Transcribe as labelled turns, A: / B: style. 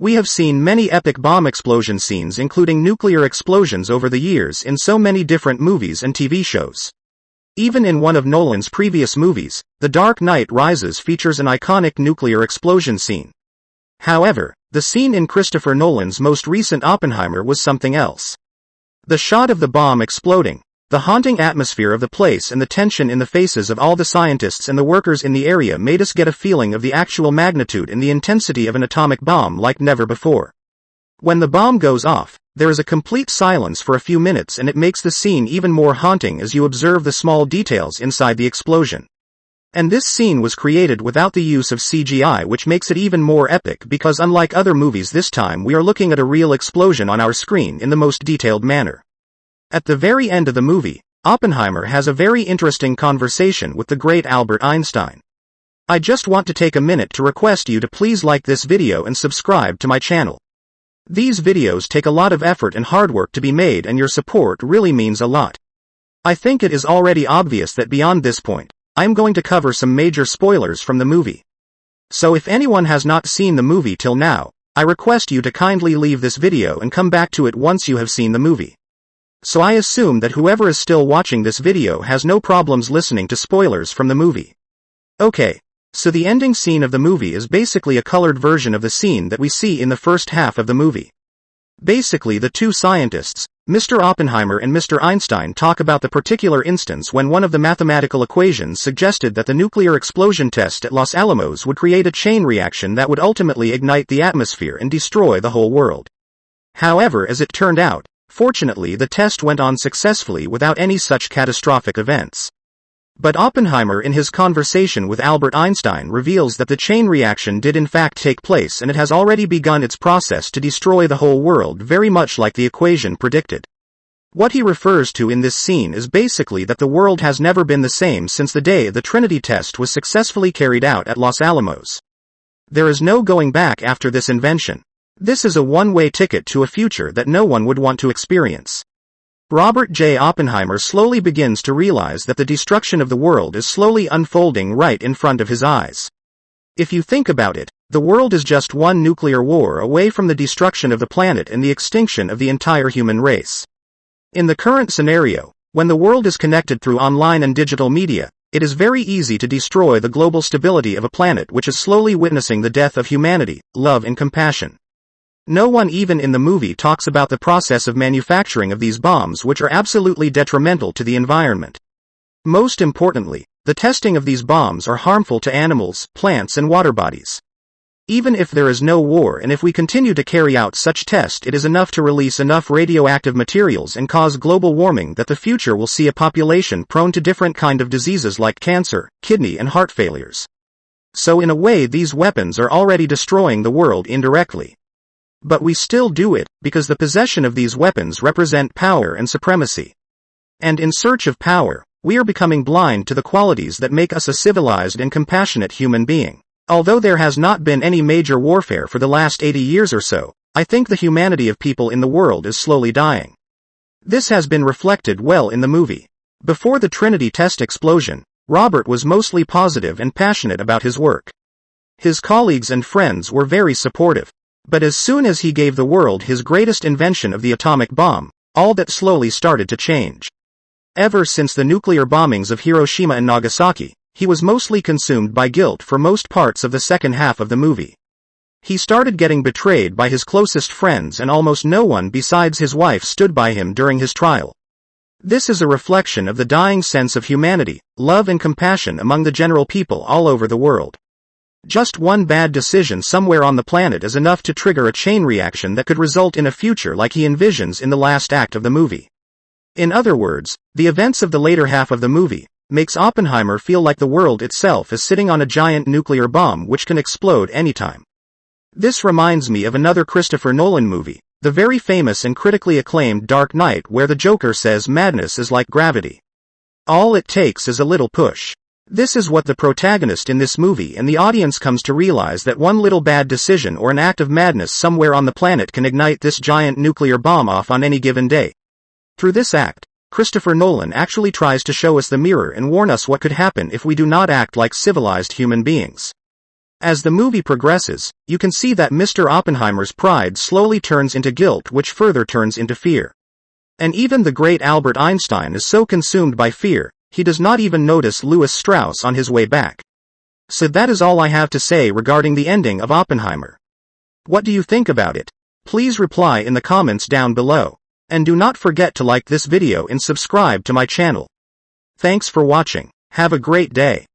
A: We have seen many epic bomb explosion scenes including nuclear explosions over the years in so many different movies and TV shows. Even in one of Nolan's previous movies, The Dark Knight Rises features an iconic nuclear explosion scene. However, the scene in Christopher Nolan's most recent Oppenheimer was something else. The shot of the bomb exploding, the haunting atmosphere of the place and the tension in the faces of all the scientists and the workers in the area made us get a feeling of the actual magnitude and the intensity of an atomic bomb like never before. When the bomb goes off, there is a complete silence for a few minutes and it makes the scene even more haunting as you observe the small details inside the explosion. And this scene was created without the use of CGI, which makes it even more epic because unlike other movies this time we are looking at a real explosion on our screen in the most detailed manner. At the very end of the movie, Oppenheimer has a very interesting conversation with the great Albert Einstein. I just want to take a minute to request you to please like this video and subscribe to my channel. These videos take a lot of effort and hard work to be made and your support really means a lot. I think it is already obvious that beyond this point, I am going to cover some major spoilers from the movie. So if anyone has not seen the movie till now, I request you to kindly leave this video and come back to it once you have seen the movie. So I assume that whoever is still watching this video has no problems listening to spoilers from the movie. Okay, so the ending scene of the movie is basically a colored version of the scene that we see in the first half of the movie. Basically the two scientists, Mr. Oppenheimer and Mr. Einstein, talk about the particular instance when one of the mathematical equations suggested that the nuclear explosion test at Los Alamos would create a chain reaction that would ultimately ignite the atmosphere and destroy the whole world. However, as it turned out, fortunately the test went on successfully without any such catastrophic events. But Oppenheimer in his conversation with Albert Einstein reveals that the chain reaction did in fact take place and it has already begun its process to destroy the whole world, very much like the equation predicted. What he refers to in this scene is basically that the world has never been the same since the day the Trinity test was successfully carried out at Los Alamos. There is no going back after this invention. This is a one-way ticket to a future that no one would want to experience. Robert J Oppenheimer slowly begins to realize that the destruction of the world is slowly unfolding right in front of his eyes. If you think about it, the world is just one nuclear war away from the destruction of the planet and the extinction of the entire human race. In the current scenario, when the world is connected through online and digital media, it is very easy to destroy the global stability of a planet which is slowly witnessing the death of humanity, love and compassion. No one even in the movie talks about the process of manufacturing of these bombs, which are absolutely detrimental to the environment. Most importantly, the testing of these bombs are harmful to animals, plants and water bodies. Even if there is no war and if we continue to carry out such tests, it is enough to release enough radioactive materials and cause global warming that the future will see a population prone to different kind of diseases like cancer, kidney and heart failures. So in a way these weapons are already destroying the world indirectly. But we still do it, because the possession of these weapons represent power and supremacy. And in search of power, we are becoming blind to the qualities that make us a civilized and compassionate human being. Although there has not been any major warfare for the last 80 years or so, I think the humanity of people in the world is slowly dying. This has been reflected well in the movie. Before the Trinity test explosion, Robert was mostly positive and passionate about his work. His colleagues and friends were very supportive. But as soon as he gave the world his greatest invention of the atomic bomb, all that slowly started to change. Ever since the nuclear bombings of Hiroshima and Nagasaki, he was mostly consumed by guilt for most parts of the second half of the movie. He started getting betrayed by his closest friends and almost no one besides his wife stood by him during his trial. This is a reflection of the dying sense of humanity, love and compassion among the general people all over the world. Just one bad decision somewhere on the planet is enough to trigger a chain reaction that could result in a future like he envisions in the last act of the movie. In other words, the events of the later half of the movie makes Oppenheimer feel like the world itself is sitting on a giant nuclear bomb which can explode anytime. This reminds me of another Christopher Nolan movie, the very famous and critically acclaimed Dark Knight, where the Joker says madness is like gravity. All it takes is a little push. This is what the protagonist in this movie and the audience comes to realize, that one little bad decision or an act of madness somewhere on the planet can ignite this giant nuclear bomb off on any given day. Through this act, Christopher Nolan actually tries to show us the mirror and warn us what could happen if we do not act like civilized human beings. As the movie progresses, you can see that Mr. Oppenheimer's pride slowly turns into guilt, which further turns into fear. And even the great Albert Einstein is so consumed by fear, he does not even notice Louis Strauss on his way back. So that is all I have to say regarding the ending of Oppenheimer. What do you think about it? Please reply in the comments down below. And do not forget to like this video and subscribe to my channel. Thanks for watching. Have a great day.